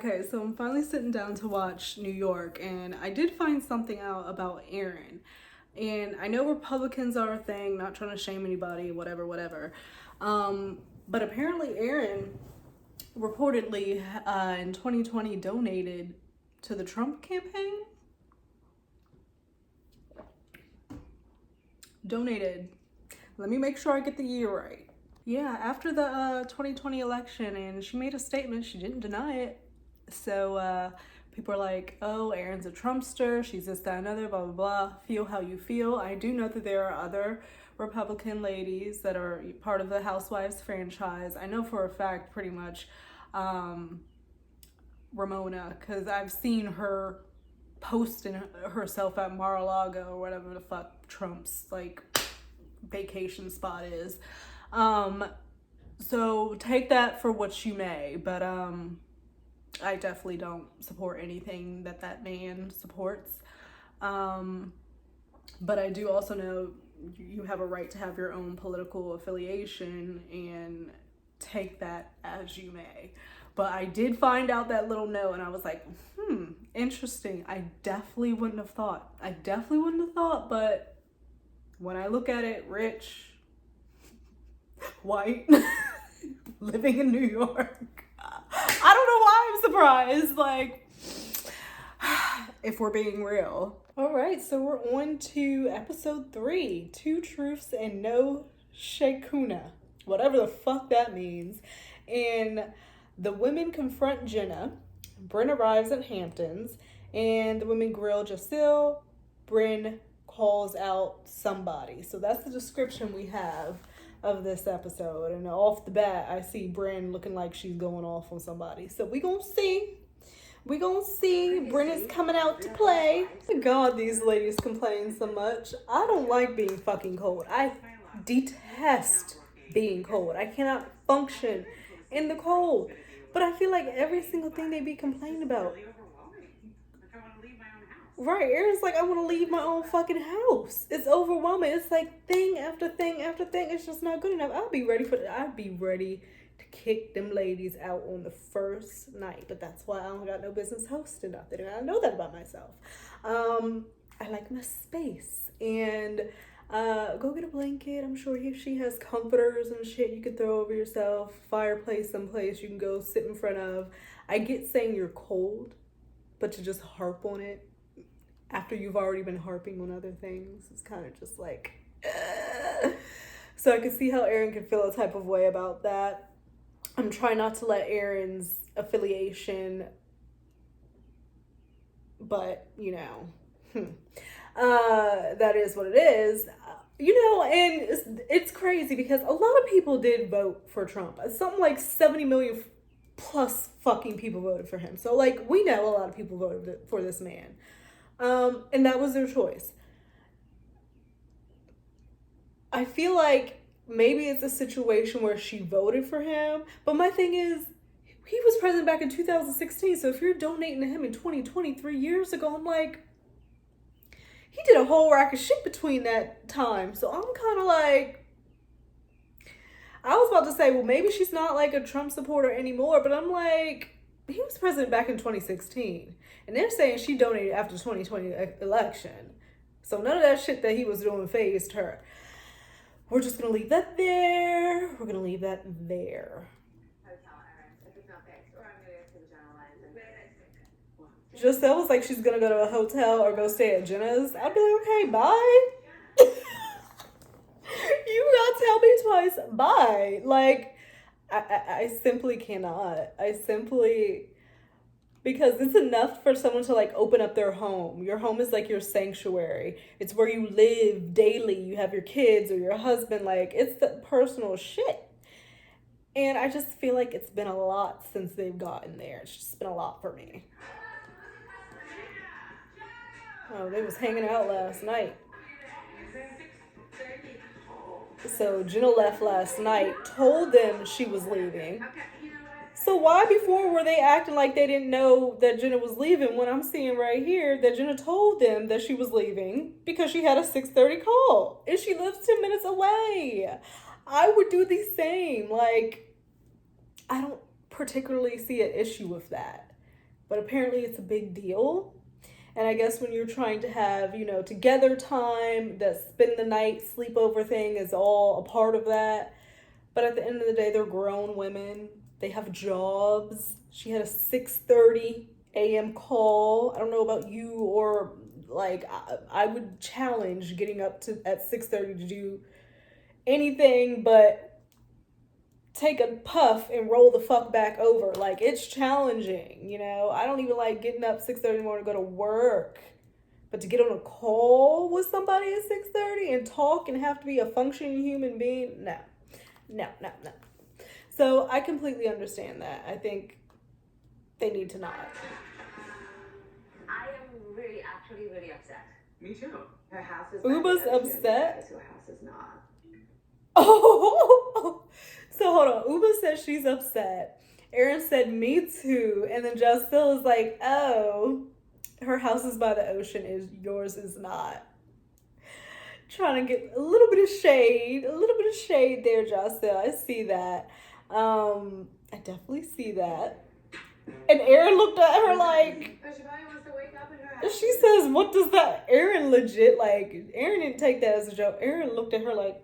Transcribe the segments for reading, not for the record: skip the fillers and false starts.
Okay, so I'm finally sitting down to watch New York, and I did find something out about Aaron. And I know Republicans are a thing, not trying to shame anybody, whatever, whatever. But apparently, Aaron reportedly in 2020 donated to the Trump campaign. Donated. Let me make sure I get the year right. Yeah, after the 2020 election, and she made a statement. She didn't deny it. So people are like, oh, Erin's a Trumpster. She's this, that, and other, blah, blah, blah. Feel how you feel. I do know that there are other Republican ladies that are part of the Housewives franchise. I know for a fact, pretty much, Ramona, because I've seen her posting herself at Mar-a-Lago or whatever the fuck Trump's like vacation spot is. So take that for what you may, but I definitely don't support anything that man supports. But I do also know you have a right to have your own political affiliation and take that as you may. But I did find out that little note and I was like, interesting. I definitely wouldn't have thought. But when I look at it, rich, white, living in New York, I don't know why I'm surprised. Like, if we're being real. All right, so we're on to episode 3, 2 truths and no shakuna, whatever the fuck that means. And the women confront Jenna. Bryn arrives at Hamptons, and the women grill Jacille. Bryn calls out somebody. So that's the description we have of this episode. And off the bat, I see Bryn looking like she's going off on somebody. So we gonna see. Bryn is coming out to play. God, these ladies complain so much. I don't like being fucking cold. I detest being cold. I cannot function in the cold. But I feel like every single thing they be complaining about. Right, Aaron's like, I want to leave my own fucking house. It's overwhelming. It's like thing after thing after thing. It's just not good enough. I'd be ready to kick them ladies out on the first night. But that's why I don't got no business hosting nothing. I know that about myself. I like my space. And go get a blanket. I'm sure she has comforters and shit you could throw over yourself. Fireplace someplace you can go sit in front of. I get saying you're cold, but to just harp on it after you've already been harping on other things, it's kind of just like, So I could see how Aaron could feel a type of way about that. I'm trying not to let Aaron's affiliation, but that is what it is. And it's crazy because a lot of people did vote for Trump. Something like 70 million plus fucking people voted for him. So like, we know a lot of people voted for this man. And that was their choice. I feel like maybe it's a situation where she voted for him, but my thing is, he was president back in 2016, so if you're donating to him in 2020, 3 years ago, I'm like, he did a whole rack of shit between that time, so I'm kind of like, I was about to say, well, maybe she's not like a Trump supporter anymore, but I'm like, he was president back in 2016, and they're saying she donated after the 2020 election, so none of that shit that he was doing fazed her. We're just going to leave that there. Giselle was like she's going to go to a hotel or go stay at Jenna's. I'd be like, okay, bye. You gotta tell me twice, bye. Like, I simply cannot. Because it's enough for someone to like open up their home. Your home is like your sanctuary. It's where you live daily. You have your kids or your husband. Like, it's the personal shit. And I just feel like it's been a lot since they've gotten there. It's just been a lot for me. Oh, they was hanging out last night. So Jenna left last night, told them she was leaving. So why before were they acting like they didn't know that Jenna was leaving when I'm seeing right here that Jenna told them that she was leaving because she had a 6:30 call and she lives 10 minutes away? I would do the same. Like, I don't particularly see an issue with that. but apparently it's a big deal. And I guess when you're trying to have, you know, together time, that spend the night sleepover thing is all a part of that. But at the end of the day, they're grown women. They have jobs. She had a 6:30 a.m. call. I don't know about you, or like I would challenge getting up to at 6:30 to do anything but take a puff and roll the fuck back over. Like, it's challenging, you know. I don't even like getting up 6:30 in the morning to go to work. But to get on a call with somebody at 6:30 and talk and have to be a functioning human being, no. No. So I completely understand that. I think they need to not. I am really upset. Me too. Her house is Uba's upset? Her house is not. Oh, so hold on. Uba says she's upset. Erin said me too, and then Justil is like, "Oh, her house is by the ocean. Is yours is not." Trying to get a little bit of shade there, Justil. I see that. I definitely see that. And Erin looked at her like, She probably wants to wake up in her house. she says, "What does that?" Erin legit, like, Erin didn't take that as a joke. Erin looked at her like,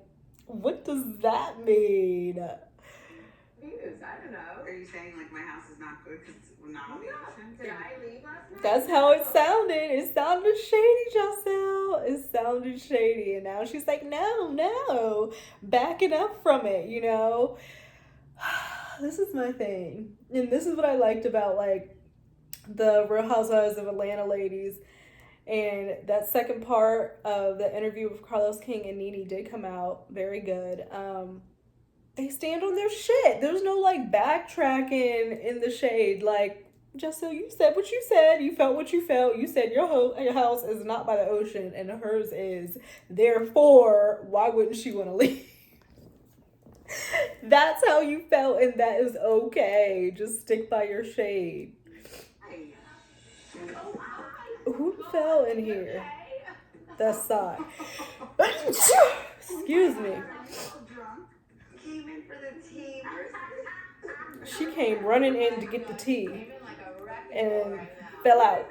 "What does that mean?" I don't know. Are you saying like my house is not good because we're not on the ocean? Did I leave last night? That's how it sounded. It sounded shady, Justil. It sounded shady. And now she's like, no, backing up from it, you know? This is my thing. And this is what I liked about, like, the Real Housewives of Atlanta ladies. And that second part of the interview with Carlos King and Nene did come out very good. They stand on their shit. There's no, like, backtracking in the shade. Like, Justil, you said what you said. You felt what you felt. You said your house is not by the ocean and hers is. Therefore, why wouldn't she want to leave? That's how you felt, and that is okay. Just stick by your shade. Who fell in here? That's Sai. Excuse me. Came in for the tea. She came running in to get the tea and fell out.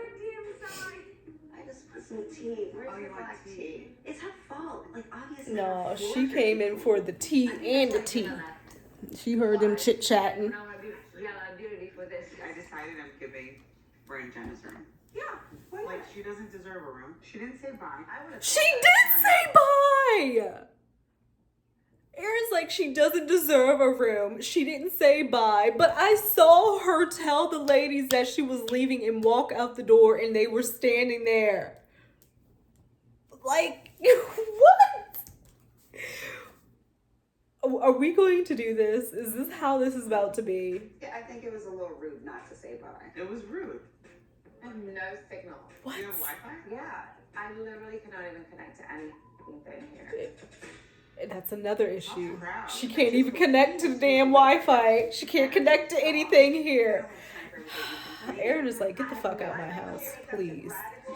I just put some tea. Where's your black tea? It's her fault. Like, obviously. No, she came in for the tea and the tea. She heard them chit-chatting. I decided I'm giving Bryn Jenna's room. Yeah. Like, she doesn't deserve a room. She didn't say bye. She did say bye! Erin's like, she doesn't deserve a room. She didn't say bye, but I saw her tell the ladies that she was leaving and walk out the door, and they were standing there. Like, what? Are we going to do this? Is this how this is about to be? Yeah, I think it was a little rude not to say bye. It was rude. I have no signal. What? You have Wi-Fi? Yeah. I literally cannot even connect to anything here. That's another issue. Oh, crap. She can't even connect to the damn Wi-Fi. She can't connect to anything here. Erin is like, get the fuck out of my house, please.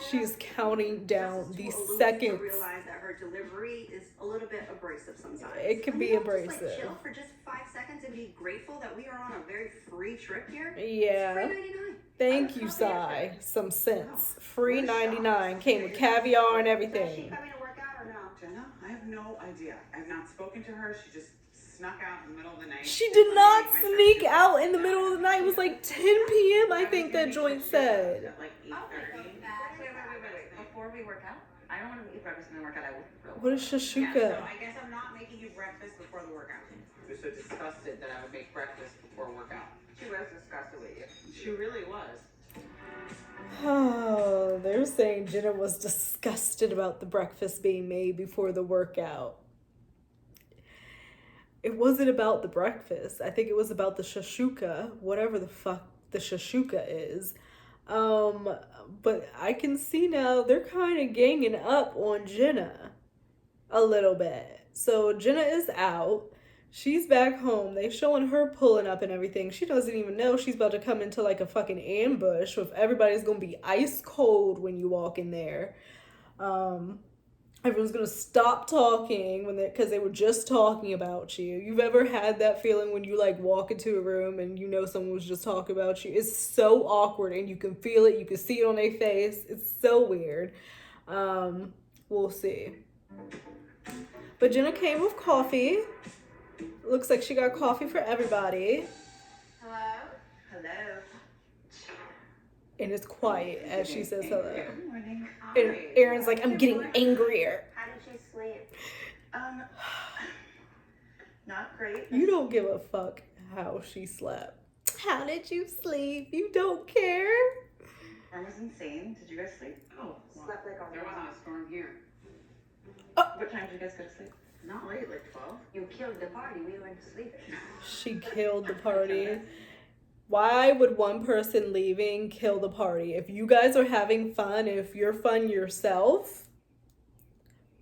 She's counting down the seconds. Realize that her delivery is a little bit abrasive sometimes. It can be abrasive. Just, like, chill for just 5 seconds and be grateful that we are on a very free trip here. Yeah. It's free 99. Thank you, Sai. Some sense. Free 99. Came with caviar and Is everything. she coming to work out or no? Jenna, I have no idea. I've not spoken to her. She just snuck out in the middle of the night. She did not sneak out in the middle of the night. It was like 10 p.m. I think that joint said. At like 8:30. Wait. Before we work out? I don't want to eat breakfast and then work out. I will. What is Yeah, so shashuka? I guess I'm not making you breakfast before the workout. She was so disgusted that I would make breakfast before workout. She was disgusted with you. She really was. Oh, they're saying Jenna was disgusted about the breakfast being made before the workout. It wasn't about the breakfast. I think it was about the shashuka, whatever the fuck the shashuka is. But I can see now they're kind of ganging up on Jenna a little bit. So Jenna is out. She's back home. They showing her pulling up and everything. She doesn't even know she's about to come into like a fucking ambush with everybody's gonna be ice cold when you walk in there. Everyone's gonna stop talking because they were just talking about you. You've ever had that feeling when you like walk into a room and you know someone was just talking about you? It's so awkward and you can feel it, you can see it on their face. It's so weird. We'll see. But Jenna came with coffee. Looks like she got coffee for everybody. Hello? Hello. And it's quiet as she says hello. Good morning. And Aaron's like, I'm getting angrier. How did you sleep? Not great. You don't give a fuck how she slept. How did you sleep? You don't care? Storm was insane. Did you guys sleep? Oh, Slept like a there wasn't a storm here. What time did you guys go to sleep? Not late, like 12. You killed the party. We went to sleep. She killed the party. Why would one person leaving kill the party? If you guys are having fun, if you're fun yourself,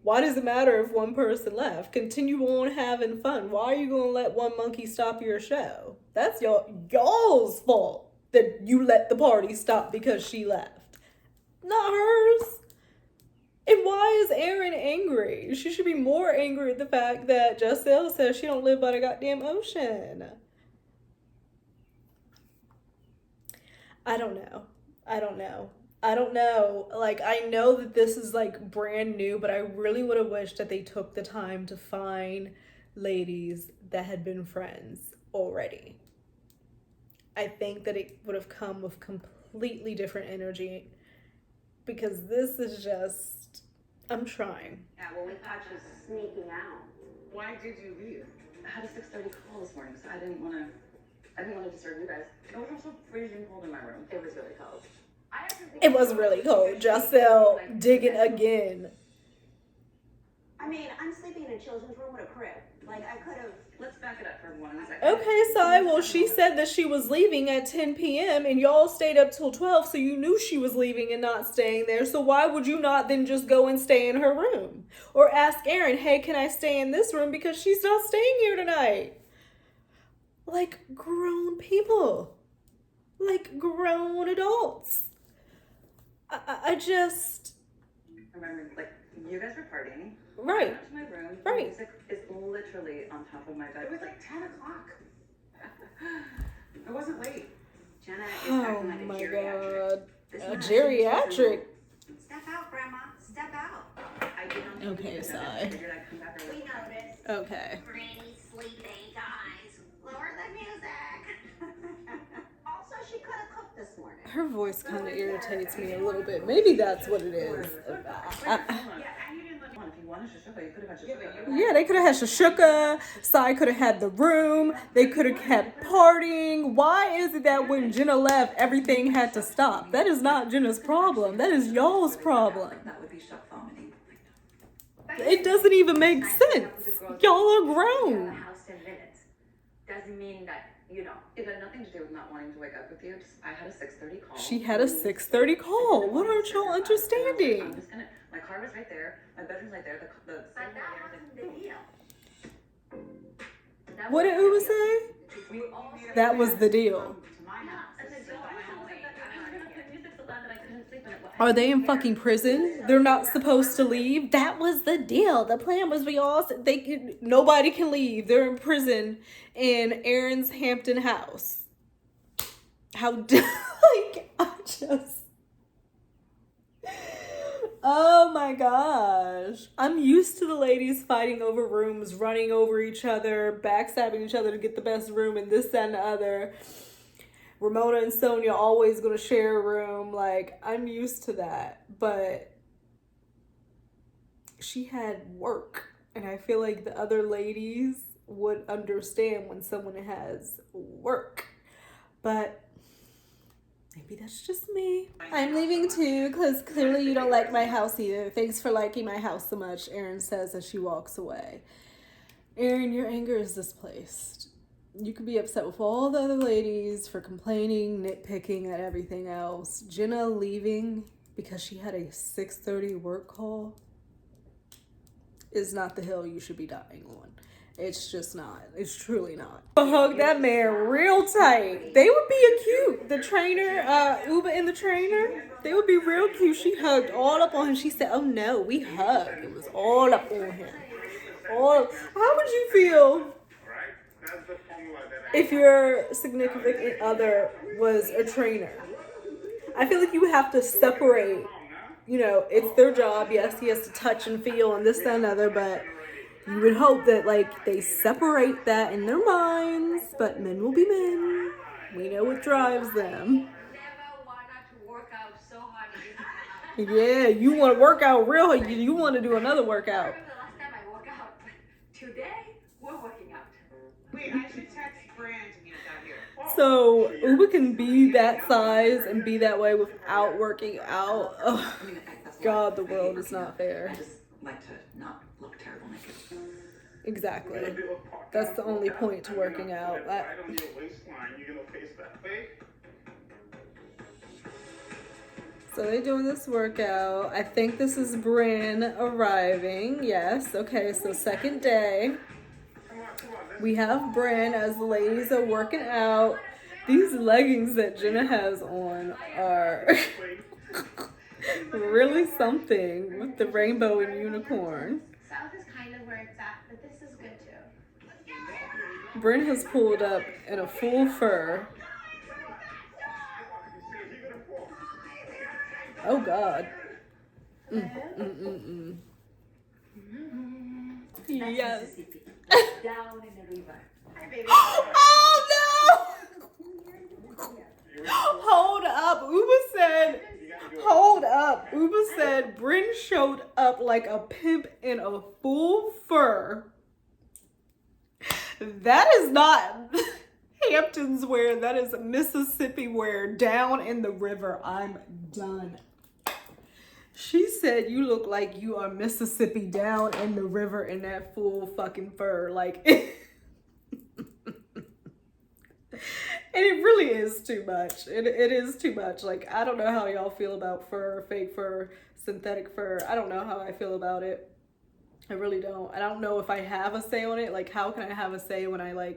why does it matter if one person left? Continue on having fun. Why are you going to let one monkey stop your show? That's y'all's fault that you let the party stop because she left. Not hers. And why is Erin angry? She should be more angry at the fact that Giselle says she don't live by the goddamn ocean. I don't know. Like, I know that this is like brand new, but I really would have wished that they took the time to find ladies that had been friends already. I think that it would have come with completely different energy because this is just, I'm trying. Yeah, well, we thought you were sneaking out. Why did you leave? I had a 6:30 call this morning, so I didn't want to disturb you guys. It was also freezing cold in my room. It was really cold. It was really cold. Giselle digging again. I mean, I'm sleeping in a children's room with a crib. Like, I could have. Let's back it up for 1 second. Okay, Sai, well, she said that she was leaving at 10 p.m. and y'all stayed up till 12, so you knew she was leaving and not staying there. So why would you not then just go and stay in her room? Or ask Erin, hey, can I stay in this room because she's not staying here tonight? Like grown people. Like grown adults. I just... Remember, like, you guys were partying. Right. I went to my room. Right. The music is literally on top of my bed. It was like 10 o'clock. I wasn't late. Jenna is Oh acting like a my geriatric. god. This A is not geriatric. Step out, Grandma. Step out. I did not Okay, because Sai. I figured I'd come back We early. noticed. Okay. Granny's sleeping, guys. Lower the music. Also, she could have cooked this morning. Her voice kind of irritates me a little bit. Maybe that's what it is. Yeah, and you didn't let me on. If you wanted shashuka, you could have had shashuka. Yeah, they could have had shashuka. Sai could have had the room. They could have kept partying. Why is it that when Jenna left, everything had to stop? That is not Jenna's problem. That is y'all's problem. That would be shock vomiting. It doesn't even make sense. Y'all are The grown. house 10 minutes. Doesn't mean that, you know. It had nothing to do with not wanting to wake up with you. I had a 6:30 call. She had a 6:30 call. What aren't y'all I'm understanding? just gonna. My car was right there. My bedroom's right there. The But that wasn't the deal. What did Uba say? We all That was the deal. To my house. Are they in fucking prison? They're not supposed to leave? That was the deal. The plan was nobody can leave. They're in prison in Erin's Hampton house. Oh my gosh. I'm used to the ladies fighting over rooms, running over each other, backstabbing each other to get the best room and this, that, and the other. Ramona and Sonia always gonna share a room. Like, I'm used to that. But she had work. And I feel like the other ladies would understand when someone has work. But maybe that's just me. I'm leaving too, because clearly you don't like my house either. Thanks for liking my house so much, Erin says as she walks away. Erin, your anger is displaced. You could be upset with all the other ladies for complaining, nitpicking at everything else. Jenna leaving because she had a 6:30 work call is not the hill you should be dying on. It's just not. It's truly not. Hug that man real tight. They would be a cute. The trainer, Uba and the trainer, they would be real cute. She hugged all up on him. She said, "Oh no, we hugged. It was all up on him." All. How would you feel if your significant other was a trainer? I feel like you would have to separate. You know, it's their job. Yes, he has to touch and feel and this, that, and other, but you would hope that, like, they separate that in their minds, but men will be men. We know what drives them. Yeah, you want to work out real, you want to do another workout. I remember the last time I worked out, but today we're working out. Wait, I should text Brand to meet us out here. So, Uba can be that size and be that way without working out. Oh, God, the world is not fair. I just like to not look terrible naked. Exactly. That's the only point to working out. So they're doing this workout. I think this is Bryn arriving. Yes. Okay, so second day. We have Bryn as the ladies are working out. These leggings that Jenna has on are really something with the rainbow and unicorn. South is kind of where it's at, but this is good too. Bryn has pulled up in a full fur. Oh God. Yes. Down in the river. Oh no! Hold up. Uba said Bryn showed up like a pimp in a full fur. That is not Hamptons wear. That is Mississippi wear down in the river. I'm done. She said you look like you are Mississippi down in the river in that full fucking fur. Like, and it really is too much. It is too much. Like, I don't know how y'all feel about fur, fake fur, synthetic fur. I don't know how I feel about it. I really don't. I don't know if I have a say on it. Like, how can I have a say when I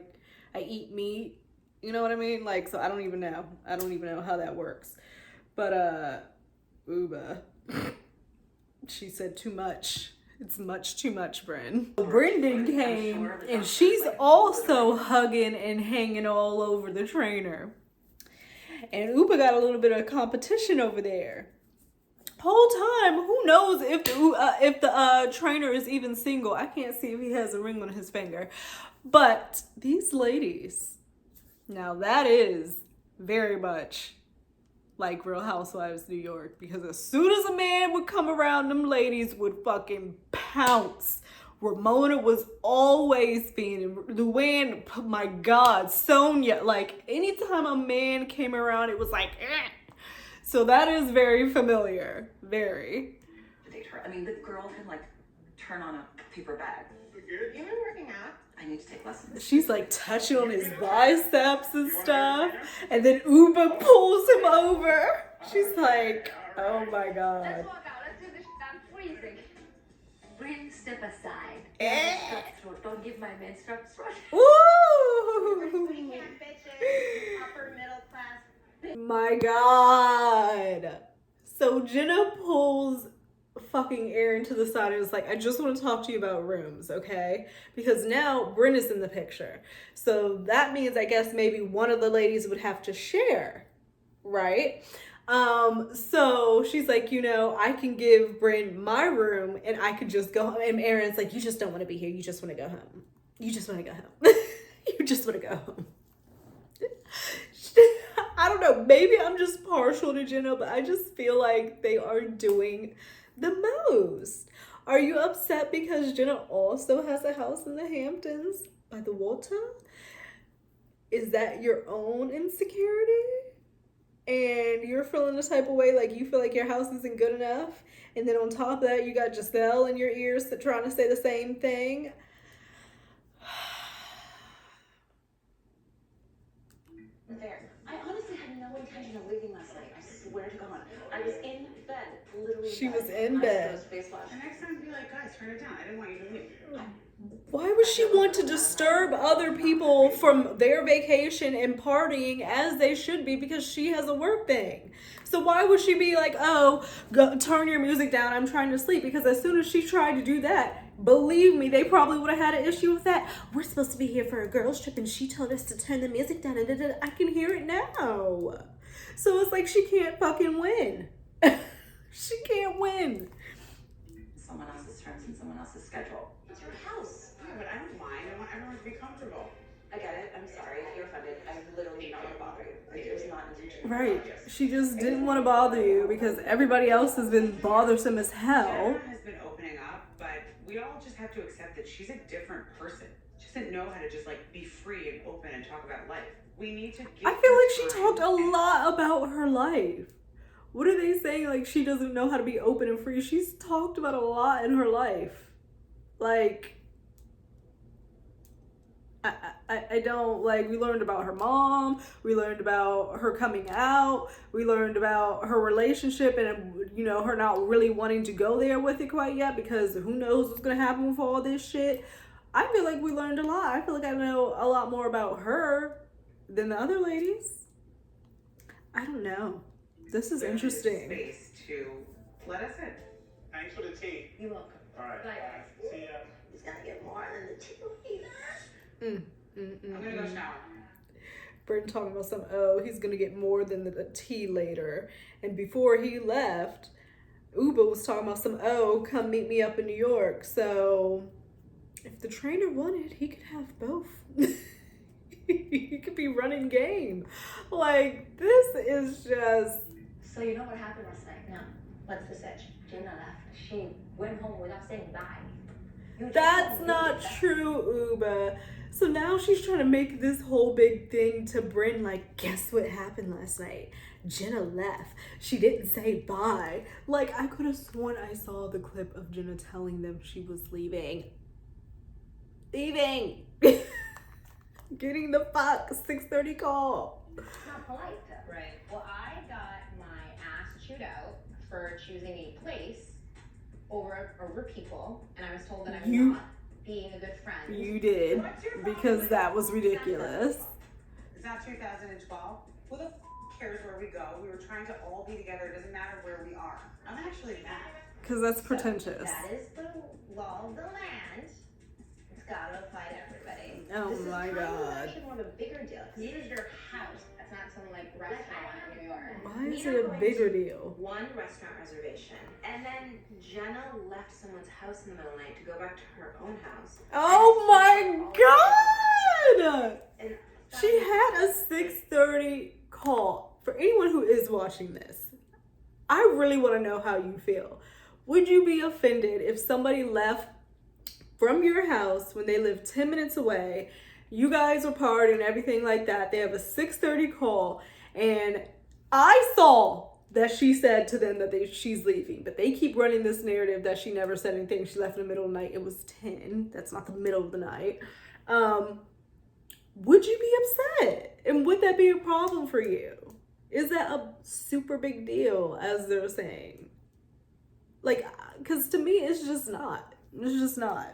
eat meat? You know what I mean? Like, so I don't even know. I don't even know how that works. But, Uba. She said too much. It's much too much, Bryn. Brendan came and she's also hugging and hanging all over the trainer. And Uba got a little bit of competition over there. Whole time, who knows if the trainer is even single. I can't see if he has a ring on his finger. But these ladies, now that is very much like Real Housewives New York, because as soon as a man would come around, them ladies would fucking pounce. Ramona was always being, Luann, my God, Sonia, like anytime a man came around, it was like, eh. So that is very familiar, very. To date her. I mean, the girl can like turn on a paper bag. You've been working out. I need to take lessons. She's like touching on his biceps and stuff. And then Uba pulls him over. She's like, oh my God. Let's walk out. Let's do this. I'm freezing. Bryn, step aside. Don't give my men strep throat. Woo! Bitches, upper middle class. My God. So Jenna pulls fucking Aaron to the side and is like, I just want to talk to you about rooms, okay? Because now Bryn is in the picture. So that means, I guess, maybe one of the ladies would have to share, right? So she's like, you know, I can give Bryn my room and I could just go home. And Aaron's like, you just don't want to be here. You just want to go home. You just want to go home. You just want to go home. I don't know. Maybe I'm just partial to Jenna, but I just feel like they are doing the most. Are you upset because Jenna also has a house in the Hamptons by the water? Is that your own insecurity? And you're feeling the type of way like you feel like your house isn't good enough? And then on top of that, you got Giselle in your ears trying to say the same thing? There. I honestly had no intention of leaving last night. I swear to God. I was in bed, literally She was in bed. The next time, be like, guys, turn it down. I didn't want you to leave. Why would she want to disturb other people from their vacation and partying as they should be because she has a work thing? So why would she be like, oh, go, turn your music down, I'm trying to sleep? Because as soon as she tried to do that, believe me, they probably would have had an issue with that. We're supposed to be here for a girls trip and she told us to turn the music down. And I can hear it now. So it's like she can't fucking win. She can't win. Someone else's terms and someone else's schedule. It's your house. Yeah, but I don't mind. I want everyone to be comfortable. I get it. I'm sorry if you're offended. I literally did not want to bother you. Like, it was not intentional. Right. She just didn't want to bother you because everybody else has been bothersome as hell. Jenna has been opening up, but we all just have to accept that she's a different person. She doesn't know how to just like be free and open and talk about life. We need to give I feel like she talked a lot about her life. What are they saying? Like, she doesn't know how to be open and free. She's talked about a lot in her life. Like, I don't, like, we learned about her mom. We learned about her coming out. We learned about her relationship and, you know, her not really wanting to go there with it quite yet because who knows what's going to happen with all this shit. I feel like we learned a lot. I feel like I know a lot more about her than the other ladies. I don't know. This is interesting. Space to let us in. Thanks for the tea. You're welcome. All right. Bye. See ya. He's gonna get more than the tea later. I'm gonna go shower. Burton talking about some, oh, he's gonna get more than the tea later. And before he left, Uba was talking about some, oh, come meet me up in New York. So if the trainer wanted, he could have both. He could be running game. Like, this is just... So you know what happened last night? No. What's the sitch? Jenna left. She went home without saying bye. You just That's don't not believe that. true, Uba. So now she's trying to make this whole big thing to Bryn, like, guess what happened last night? Jenna left. She didn't say bye. Like, I could have sworn I saw the clip of Jenna telling them she was leaving. Leaving! Getting the fuck 6:30 call. It's not polite though. Right. Well, I got my ass chewed out for choosing a place over people, and I was told that I'm You- not being a good friend. You did. What's your problem Because with that was ridiculous. It's not 2012. Who the cares where we go? We were trying to all be together. It doesn't matter where we are. I'm actually mad. Because that's pretentious. That is the law of the land. It's gotta apply to everybody. Oh This my is God. actually more of a bigger deal because it is your house. That's not some like restaurant in New York. Why is it a bigger deal? One restaurant reservation, and then Jenna left someone's house in the middle of the night to go back to her own house. Oh my God! And She had a 6:30 call. For anyone who is watching this, I really want to know how you feel. Would you be offended if somebody left from your house when they live 10 minutes away, you guys were partying and everything like that, they have a 6:30 call, and I saw that she said to them that she's leaving, but they keep running this narrative that she never said anything, she left in the middle of the night. It was 10, that's not the middle of the night. Would you be upset? And would that be a problem for you? Is that a super big deal, as they're saying? Like, because to me, it's just not. It's just not.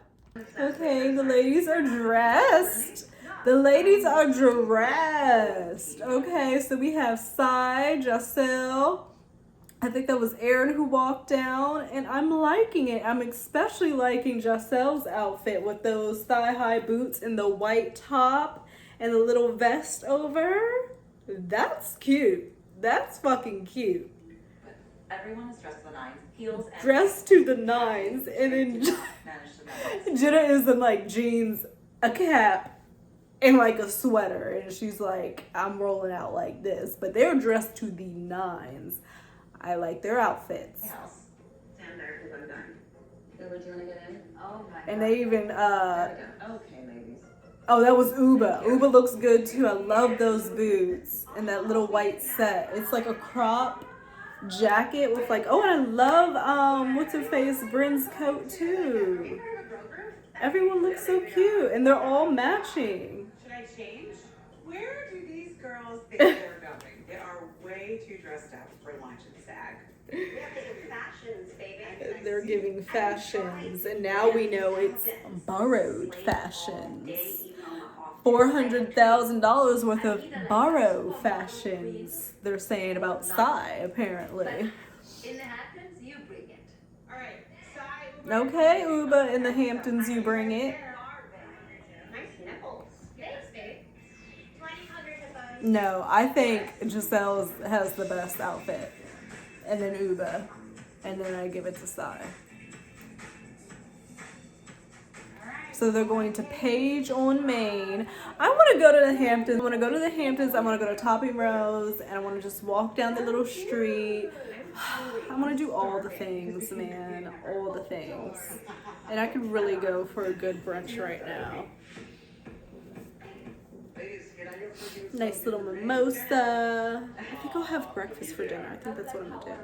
Okay, the ladies are dressed. The ladies are dressed. Okay, so we have Sai, Giselle. I think that was Aaron who walked down, and I'm liking it. I'm especially liking Giselle's outfit with those thigh-high boots and the white top and the little vest over. That's cute. That's fucking cute. everyone is dressed to the nines, heels and Dressed to the nines, and then did not manage to manage. Jenna is in like jeans, a cap, and like a sweater, and she's like, I'm rolling out like this. But they're dressed to the nines. I like their outfits. House. Stand there because I'm done. Uber, do you want to get in? Oh my And God. they even There we go. Okay, ladies. oh, that was Uba. Uba looks good too. I love those boots and that little white set. It's like a crop jacket with like, oh, and I love what's her face, Bryn's coat too. Everyone looks so cute and they're all matching. Should I change? Where do these girls think they're going? They are way too dressed up for lunch and SAG. We have to get fashion giving fashions, and now we know it's borrowed fashions. $400,000 worth of borrow fashions, they're saying about Psy, apparently. In the Hamptons, you bring it. All right, Sai, Okay, Uba, in the Hamptons, you bring it. Nice nipples. Thanks, babe. 2000 hippos. No, I think Giselle's has the best outfit. And then Uba. And then I give it to Sai. So they're going to Page on Main. I want to go to the Hamptons. I want to go to the Hamptons. I want to go to Topping Rose. And I want to just walk down the little street. I want to do all the things, man. All the things. And I could really go for a good brunch right now. Nice little mimosa. I think I'll have breakfast for dinner. I think that's what I'm going to do.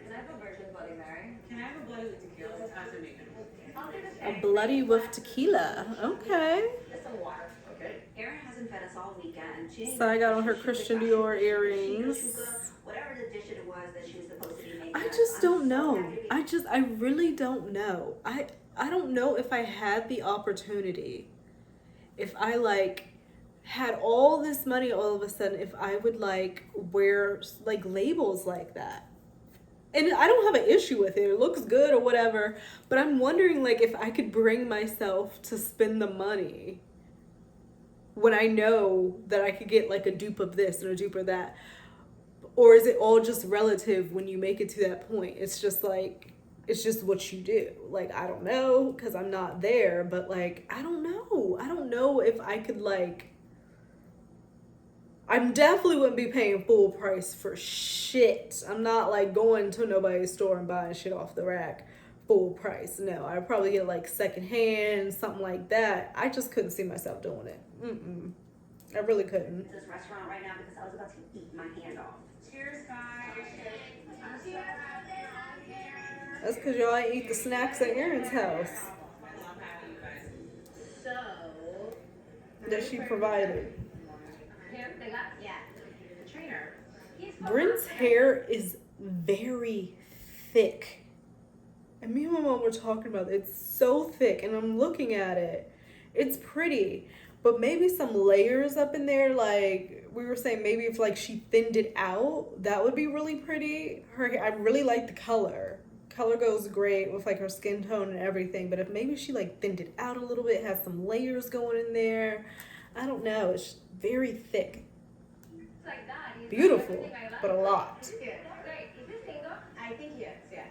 Can I have a virgin Bloody Mary? Can I have a bloody with tequila? It's awesome, Nathan. A bloody with tequila. Okay. Some water. Okay. Erin hasn't fed us all weekend. So I got on her Christian Dior earrings. Whatever the dish it was that she was supposed to be making. I just don't know. I really don't know. I don't know if I had the opportunity. If I like had all this money all of a sudden, if I would like wear like labels like that. And I don't have an issue with it. It looks good or whatever. But I'm wondering like if I could bring myself to spend the money when I know that I could get like a dupe of this and a dupe of that. Or is it all just relative when you make it to that point? It's just like, it's just what you do. Like, I don't know because I'm not there. But like, I don't know. I don't know if I could like, I definitely wouldn't be paying full price for shit. I'm not like going to nobody's store and buying shit off the rack full price. No, I'd probably get like secondhand, something like that. I just couldn't see myself doing it. I really couldn't. This restaurant right now because I was about to eat my hand off. Cheers, guys. That's because y'all ain't eat the snacks at Erin's house I love having you guys. So, that she provided. here, they got, Yeah. the trainer. He's Bryn's hair is very thick. And me and my mom were talking about it. It's so thick, and I'm looking at it. It's pretty, but maybe some layers up in there. Like we were saying, maybe if like she thinned it out, that would be really pretty. Her hair, I really like the color. Color goes great with like her skin tone and everything. But if maybe she like thinned it out a little bit, has some layers going in there. I don't know. It's very thick. It's like that. He's Beautiful, like everything I love. but a lot. Great. Is this single? I think yes, yeah.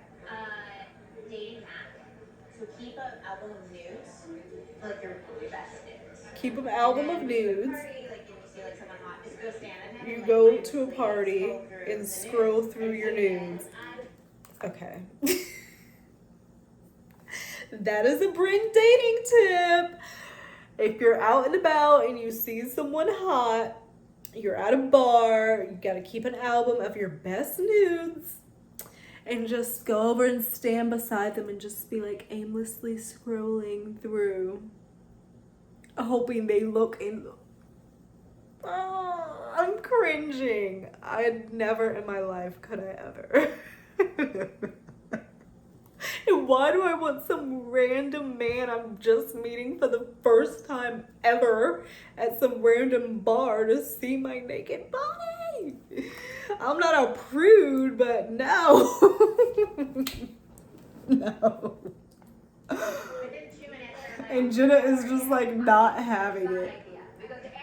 Dating app. So keep an album of nudes, like your best nudes. Keep an album of nudes. Party, like if you see like someone hot, just go stand at him. You and, go like, to a party and scroll through your nudes. Okay. That is a Bryn dating tip. If you're out and about and you see someone hot, you're at a bar, you gotta keep an album of your best nudes and just go over and stand beside them and just be like aimlessly scrolling through, hoping they look and oh, I'm cringing. I'd never in my life could I ever. And why do I want some random man I'm just meeting for the first time ever at some random bar to see my naked body? I'm not a prude, but no. No. And Jenna is just like not having it.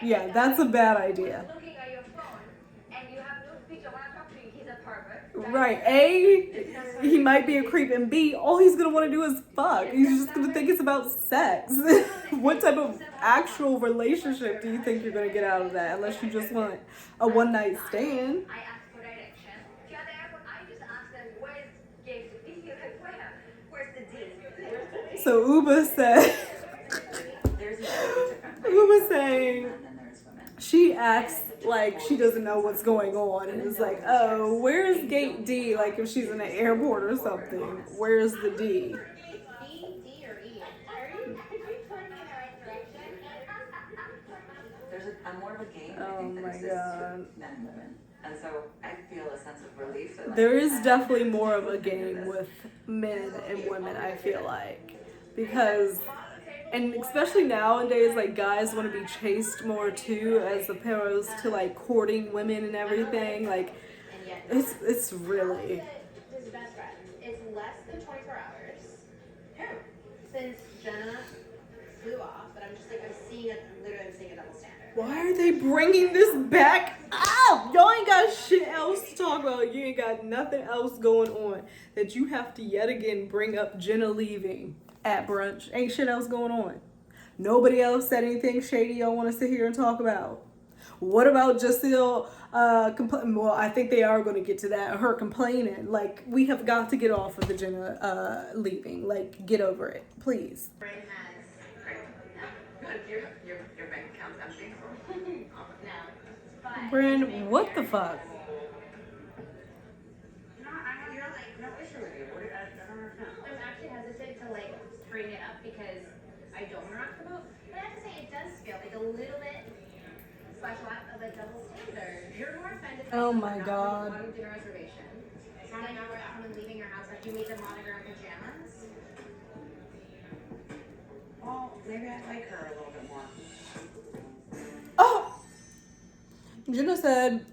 Yeah, that's a bad idea. Looking at your phone and you have no picture. When I talk to you, he's a pervert. Right. A, he might be a creep, and B, all he's gonna want to do is fuck. He's just gonna think it's about sex. What type of actual relationship do you think you're gonna get out of that? Unless you just want a one night stand. I asked for direction. If you're at the airport, I just asked them, where's gate to be? Like, where's the D? So Uba said, Uba saying she acts like she doesn't know what's going on and is like, oh, where's gate D? Like if she's in an airport or something, where's the D? B, D, or E? Are you pointing in the right direction? I'm more of a game. Oh my God. Men and women. And so I feel a sense of relief that, like, There is definitely more of a game with men and women, I feel like. Because, and especially nowadays, like, guys want to be chased more too, as opposed to, like, courting women and everything. Like, And yet, it's really... his best friend. It's less than 24 hours. Who? Since Jenna flew off, but I'm just like, I'm seeing a double standard. Why are they bringing this back up? Y'all ain't got shit else to talk about. You ain't got nothing else going on that you have to yet again bring up Jenna leaving at brunch. Ain't shit else going on. Nobody else said anything shady y'all want to sit here and talk about. What about Giselle well, I think they are going to get to that. Her complaining. Like, we have got to get off of the Jenna leaving. Like, get over it. Please. Bryn has Good. Your bank account's empty. no, but Bryn, what the fuck? No, I have no issue with you. I don't understand. I'm actually hesitant to like bring it up because I don't want to rock the boat. But I have to say, it does feel like a little bit slash lot of a double standard. You're more offended. Oh my God. Wanting dinner reservation. Finding out about someone leaving your house after you made them out of your own pajamas. Well, maybe I like her a little bit more. Oh! Jenna said,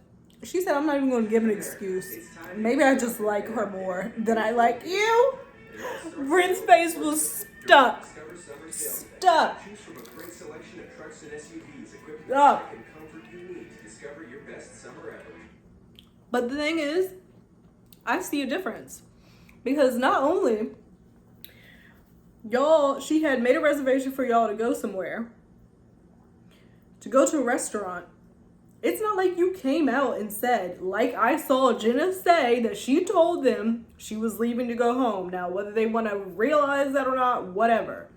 she said, I'm not even going to give an excuse. Maybe I just like her more than I like you. Bryn's face was stuck. Stuck. Choose from a great selection of trucks and SUVs equipped with Up. tech and comfort you need to discover your best summer ever. But the thing is, I see a difference. Because not only, y'all, she had made a reservation for y'all to go somewhere. To go to a restaurant. It's not like you came out and said, like I saw Jenna say, that she told them she was leaving to go home. Now, whether they want to realize that or not, whatever.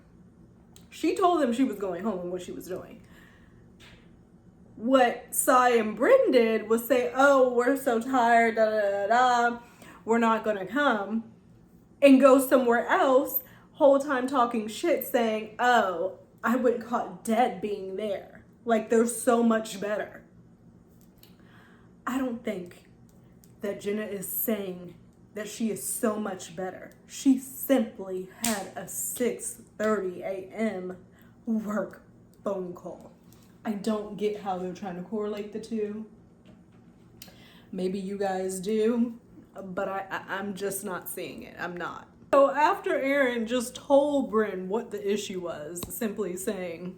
She told them she was going home and what she was doing. What Sai and Bryn did was say, oh, we're so tired, da da da da, we're not going to come. And go somewhere else, whole time talking shit, saying, oh, I wouldn't caught dead being there. Like, they're so much better. I don't think that Jenna is saying that she is so much better. She simply had a 6:30 a.m. work phone call. I don't get how they're trying to correlate the two. Maybe you guys do, but I'm just not seeing it. I'm not. So after Aaron just told Bryn what the issue was, simply saying,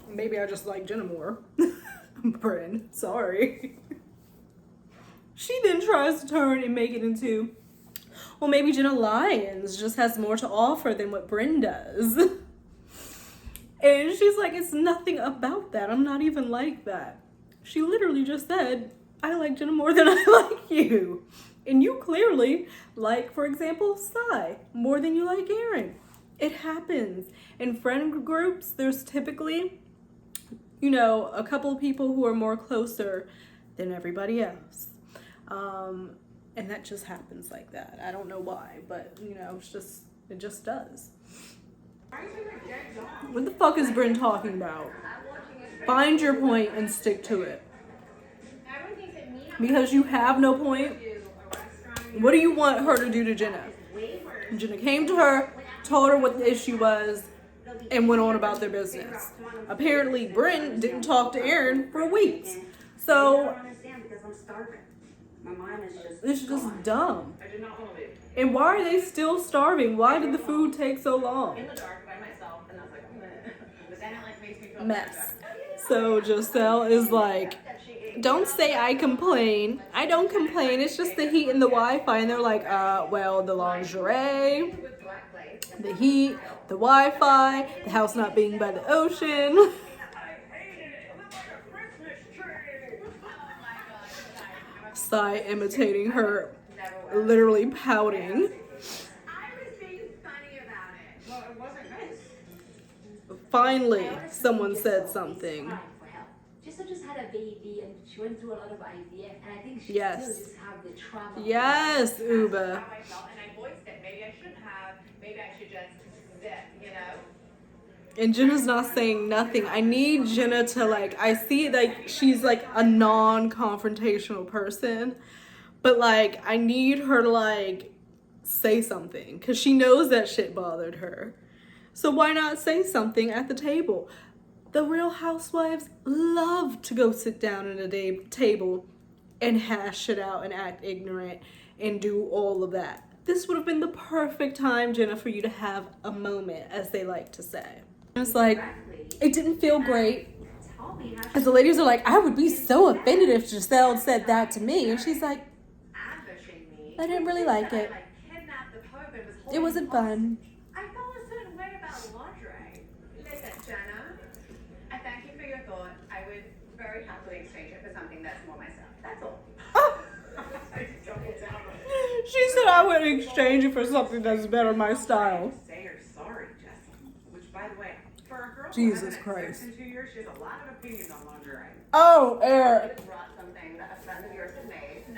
maybe I just like Jenna more. Bryn, sorry. She then tries to turn and make it into, well, maybe Jenna Lyons just has more to offer than what Bryn does. And she's like, it's nothing about that. I'm not even like that. She literally just said, I like Jenna more than I like you. And you clearly like, for example, Sai more than you like Aaron. It happens. In friend groups, there's typically, you know, a couple of people who are more closer than everybody else. And that just happens like that. I don't know why, but you know, it just does. What the fuck is Bryn talking about? Find your point and stick to it. Because you have no point. What do you want her to do to Jenna? Jenna came to her, told her what the issue was, and went on about their business. Apparently, Bryn didn't talk to Aaron for weeks. So, understand because I'm starving. My mind is just. it's just dumb. I did not want to leave. And why are they still starving? Why did the food take so long? In the dark by myself, and I was like, but then it like makes me feel Mess. So Giselle is like, don't say I complain. I don't complain. It's just the heat and the Wi-Fi. And they're like, well, the lingerie, the heat, the Wi-Fi, the house not being by the ocean. Sai imitating her, literally pouting. I was being funny about it. Well, it wasn't nice. Finally, someone said something. Crying for help. Giselle just had a baby and she went through a lot of IVF, and I think she Yes. still just have the trauma. Yes, Uba. How I felt, and I voiced it. Maybe I shouldn't have. Maybe I should just zip, you know? And Jenna's not saying nothing. I need Jenna to like, I see like she's like a non-confrontational person, but like I need her to like say something because she knows that shit bothered her. So why not say something at the table? The Real Housewives love to go sit down at a table and hash it out and act ignorant and do all of that. This would have been the perfect time, Jenna, for you to have a moment, as they like to say. It's like, it didn't feel great. As the ladies are like, I would be so offended if Giselle said that to me. And she's like, I didn't really like it. It wasn't fun. I felt a certain way about lingerie. Listen, Jenna, I thank you for your thought. I would very happily exchange it for something that's more myself. That's all. She said I would exchange it for something that's better my style. Say you're sorry, Jesse. Which, by the way, for a girl Jesus who hasn't had Christ. sex in 2 years, she has a lot of opinions on lingerie. Oh, I Eric. would brought something that a friend of yours had made to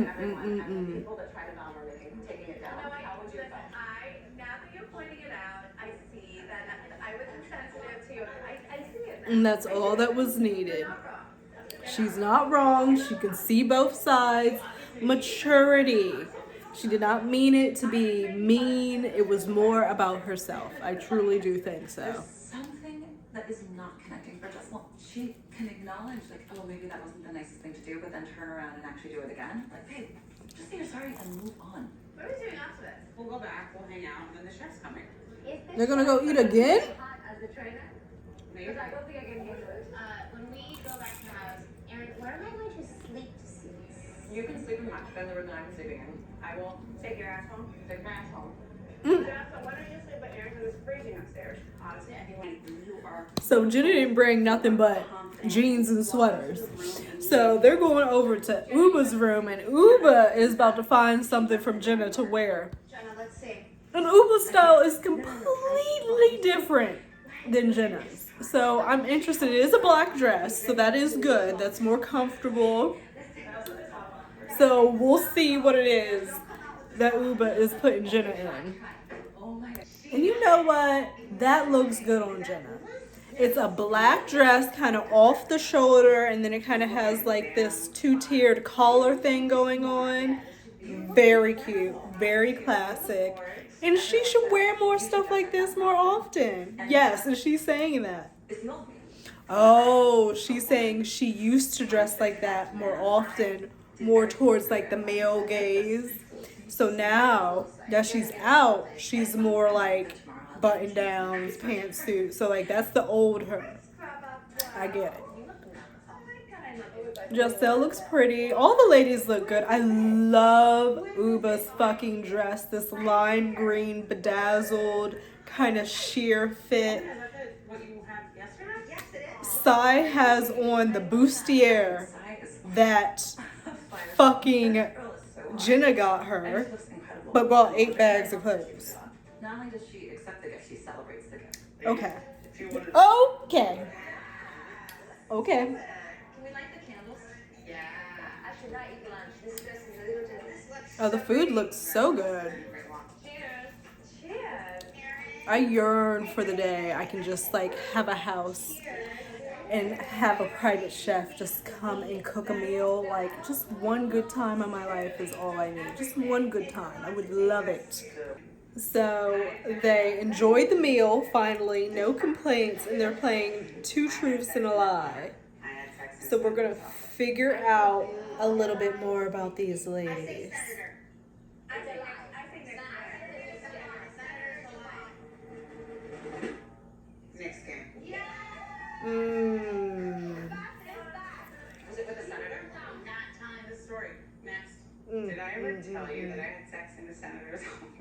everyone and the people that tried to download it and taking it down. No, How would you listen, feel? now that you're pointing it out, I see that I was insensitive to you. I see it now. And that's all that was needed. You're not wrong. She's not wrong. She can see both sides. Maturity. She did not mean it to be mean. It was more about herself. I truly do think so. There's something that is not connecting for Jess. Well, she can acknowledge, like, oh, maybe that wasn't the nicest thing to do, but then turn around and actually do it again. Like, hey, just say you're sorry and move on. What are we doing after this? We'll go back, we'll hang out, and then the chef's coming. They're gonna go eat again? Hot as a trainer? Maybe. Because I don't think I can handle it. When we go back to the house, Erin, where am I going to sleep to see this? You can sleep in my bed in the room that I'm sleeping in. I will Take your ass home. take my ass home. Jeff, so why don't you sleep at Aaron's? Because it's freezing upstairs. Honestly, You are So Jenna didn't bring nothing but jeans and sweaters. So they're going over to Uba's room, and Uba is about to find something from Jenna to wear. Jenna, let's see. And Uba's style is completely different than Jenna's. So I'm interested. It is a black dress, so that is good. That's more comfortable. So we'll see what it is that Uba is putting Jenna in. And you know what? That looks good on Jenna. It's a black dress, kind of off the shoulder, and then it kind of has like this two-tiered collar thing going on. Very cute, very classic. And she should wear more stuff like this more often. Yes, and she's saying that. Oh, she's saying she used to dress like that more often, more towards like the male gaze. So now that she's out, she's more like button downs, pantsuit. So like that's the old her. I get it. Giselle looks pretty. All the ladies look good. I love Uba's fucking dress. This lime green, bedazzled, kind of sheer fit. what you had yesterday? Yes, it is. Sai has on the bustier that fucking Jenna got her, but bought 8 bags of clothes. Not only does she accept the gift, she celebrates the gift. Okay. If you wanted Okay. Okay. Can we light the candles? Yeah. I should not eat lunch. This dress is a little too. Oh, the food looks so good. Cheers. Cheers. I yearn for the day I can just like have a house and have a private chef just come and cook a meal. Like just one good time in my life is all I need. Just one good time. I would love it. So they enjoyed the meal finally, no complaints, and they're playing 2 truths and a lie. I had sex. So we're gonna figure out a little bit more about these ladies. Next game. Was it with the senator? Not time. This story. Next. Did I ever tell you that I had sex in the senator's office?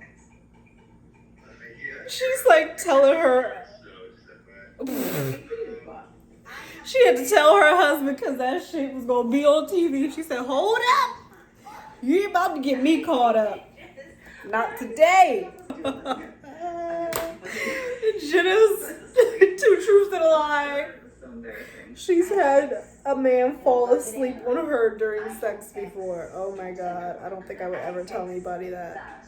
She's like telling her. She had to tell her husband because that shit was gonna be on TV. She said, "Hold up, you ain't about to get me caught up. Not today." Jenna's 2 truths and a lie. She's had a man fall asleep on her during sex before. Oh my god, I don't think I would ever tell anybody that.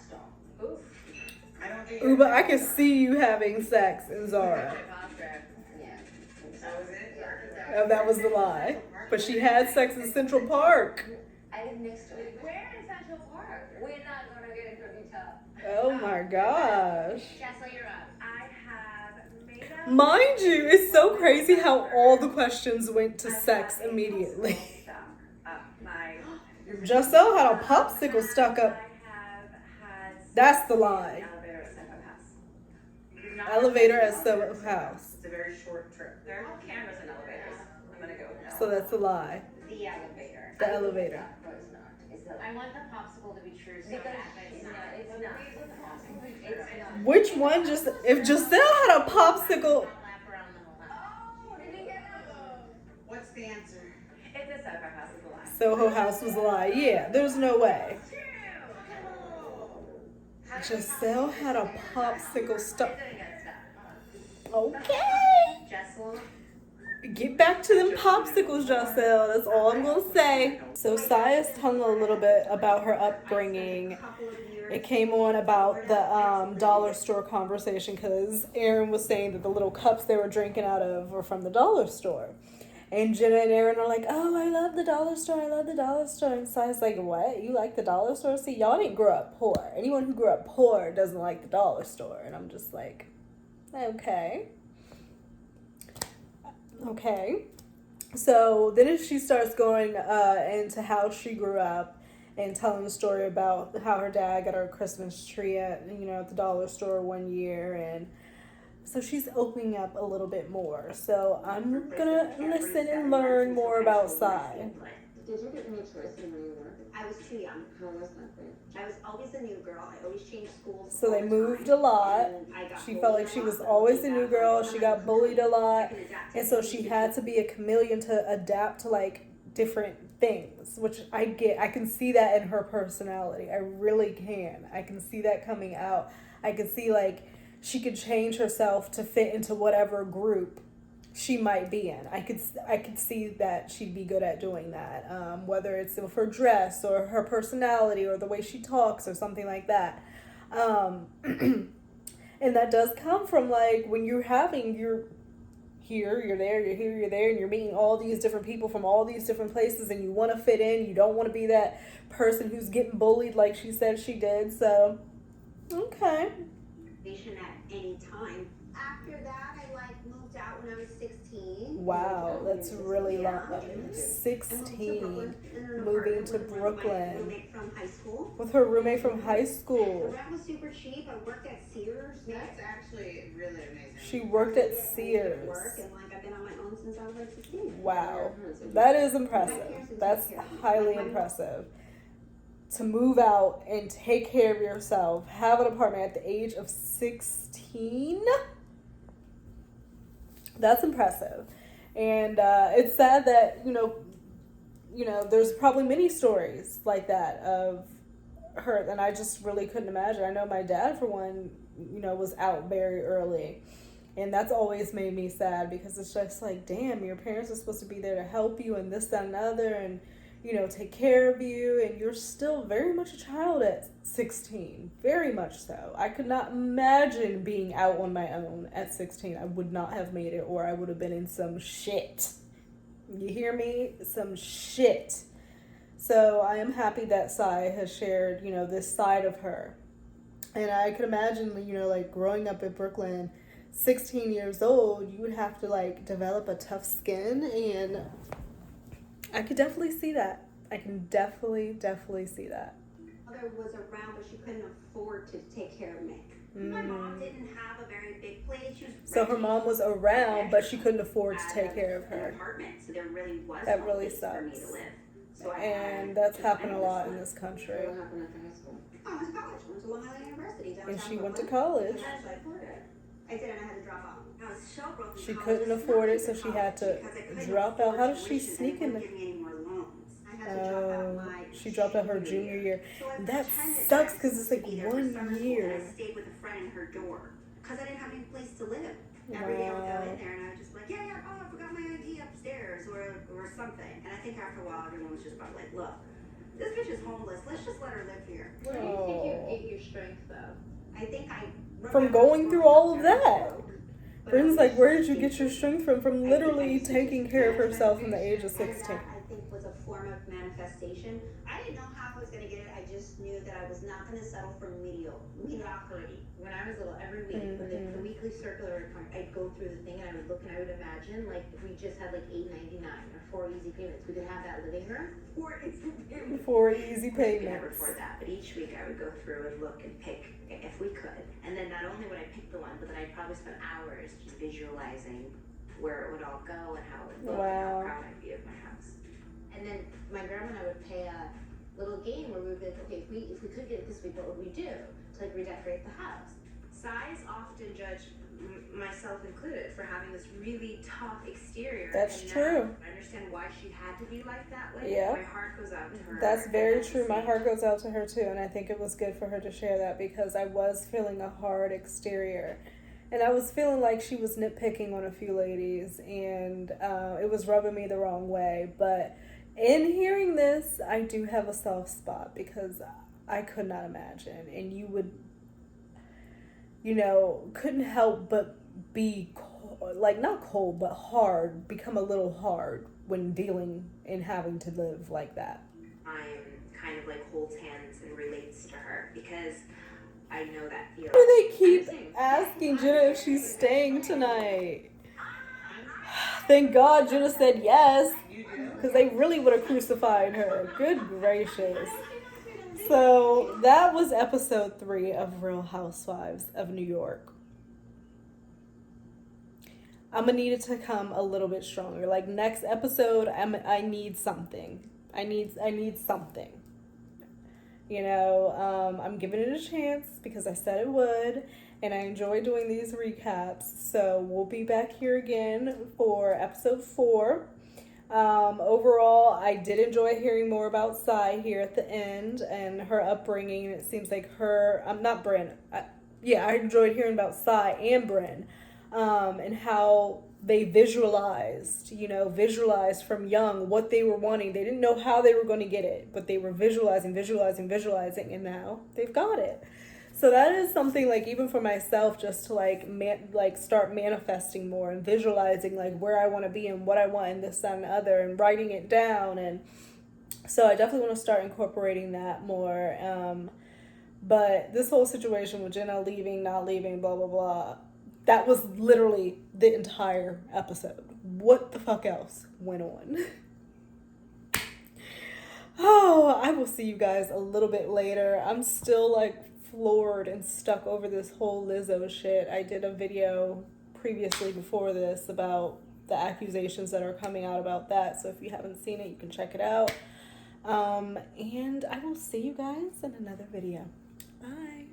I don't think. Ooh, but I can see you having sex in Zara. That was it? Oh, that was the lie. But she had sex in Central Park. I live next to it. Where in Central Park? We're not gonna get into detail. Oh my gosh. Jessel, you're up. I have made up. Mind you, it's so crazy how all the questions went to sex immediately. Giselle had a popsicle stuck up. That's the lie. Elevator at Soho House. It's a very short trip. There are no cameras in elevators. I'm gonna go with no. So that's the lie. The elevator. The elevator. No, it's not. It's not. I want the popsicle to be true, so Because that it's not. It's not. It's not. Which one just, if Giselle had a popsicle, lap around the whole house. What's the answer? If the Soho House is a lie. Soho House was a lie. Yeah, there's no way. Giselle had a popsicle stuck. Okay. Jessel. Get back to them popsicles, Giselle. That's all I'm gonna say. So Sia's telling a little bit about her upbringing. It came on about the dollar store conversation because Aaron was saying that the little cups they were drinking out of were from the dollar store. And Jenna and Aaron are like, oh, I love the dollar store. I love the dollar store. And Sia's like, what? You like the dollar store? See, y'all didn't grow up poor. Anyone who grew up poor doesn't like the dollar store. And I'm just like, okay. Okay. So then she starts going into how she grew up and telling the story about how her dad got her a Christmas tree at the dollar store one year. And so she's opening up a little bit more. So I'm gonna listen and learn more about Sai. Did you get any choice in where you were? I was too young. How was that? I was always the new girl. I always changed schools. So they moved a lot. She felt like she was always the new girl. She got bullied a lot. And so she had to be a chameleon to adapt to like different things, which I get. I can see that in her personality. I really can. I can see that coming out. I can see like she could change herself to fit into whatever group she might be in. I could see that she'd be good at doing that, whether it's with her dress or her personality or the way she talks or something like that. And that does come from like when you're here, you're there, you're here, you're there, and you're meeting all these different people from all these different places, and you want to fit in. You don't want to be that person who's getting bullied like she said she did. So, okay. At any time. After that, I moved out when I was 16. Wow, that's really long. 16, moving to Brooklyn. Roommate from high school. With her roommate from high school. The rent was super cheap. I worked at Sears. That's actually really amazing. She worked at Sears. And I've been on my own since I was like 16. Wow, that is impressive. That's highly impressive. To move out and take care of yourself, have an apartment at the age of 16, that's impressive. And it's sad that, there's probably many stories like that of her, and I just really couldn't imagine. I know my dad, for one, was out very early. And that's always made me sad because it's just like, damn, your parents are supposed to be there to help you and this, that, and other, and take care of you, and you're still very much a child at 16. Very much so. I could not imagine being out on my own at 16. I would not have made it, or I would have been in some shit. You hear me? Some shit. So I am happy that Sai has shared, this side of her. And I could imagine, like growing up in Brooklyn, 16 years old, you would have to develop a tough skin, and I could definitely see that. I can definitely see that. Mother was around, but she couldn't afford to take care of Mick. My mom didn't have a very big place. So her mom was around, but she couldn't afford to take care of her. Apartment, so there really was that no really place for me sucks. to live. So and that's happened a lot in this country. What happened after high school? I went to college. I went to Long Island University. And she went to college. I did, and I had to drop out. I was so broke. She couldn't afford it, so she had to drop out. How does she sneak in? She dropped out her junior year. And that sucks because it's 1 year. I stayed with a friend in her door because I didn't have any place to live. Every day I would go in there and I was just like, oh, I forgot my ID upstairs or something. And I think after a while, everyone was just about like, look, this bitch is homeless. Let's just let her live here. Where do you think you get your strength, though? I I think I from going through all of that. But Bryn's I like, where did you think get your strength from? From I literally used to taking just care of manage herself my from the age of vision, and 16. that, I think, was a form of manifestation. I didn't know how I was going to get it. I just knew that I was not going to settle for mediocrity. When I was little, every week, when the weekly circular would come, I'd go through the thing and I would look and I would imagine, like, if we just had like $8.99 or 4 easy payments, we could have that living room. 4 easy payments. 4 easy We could never payments. afford that, but each week I would go through and look and pick if we could. And then not only would I pick the one, but then I'd probably spend hours just visualizing where it would all go and how it would look and Wow. how proud I'd be of my house. And then my grandma and I would play a little game where we would be like, okay, if we could get it this week, what would we do to like redecorate the house? Size often judge myself included for having this really tough exterior. That's and true. now I understand why she had to be like that way. Yeah. My heart goes out to her. That's very And true. My same heart goes out to her too, and I think it was good for her to share that because I was feeling a hard exterior. And I was feeling like she was nitpicking on a few ladies, and it was rubbing me the wrong way. But in hearing this, I do have a soft spot because I could not imagine. And you would, couldn't help but be not cold, but hard, become a little hard when dealing and having to live like that. time kind of like holds hands and relates to her because I know that feeling. Why do they keep asking Jenna if she's staying tonight? Thank God Jenna said yes, because they really would have crucified her. Good gracious. So that was episode 3 of Real Housewives of New York. I'm gonna need it to come a little bit stronger. Like next episode, I need something. I need something. I'm giving it a chance because I said it would, and I enjoy doing these recaps. So we'll be back here again for episode 4. Overall, I did enjoy hearing more about Sai here at the end and her upbringing. And it seems like not Bryn. I enjoyed hearing about Sai and Bryn, and how they visualized from young what they were wanting. They didn't know how they were going to get it, but they were visualizing, and now they've got it. So that is something, like, even for myself, just to start manifesting more and visualizing like where I want to be and what I want in this, that, and the other, and writing it down. And so I definitely want to start incorporating that more. But this whole situation with Jenna leaving, not leaving, blah, blah, blah, that was literally the entire episode. What the fuck else went on? Oh, I will see you guys a little bit later. I'm still floored and stuck over this whole Lizzo shit. I did a video previously before this about the accusations that are coming out about that. So if you haven't seen it, you can check it out. And I will see you guys in another video. Bye.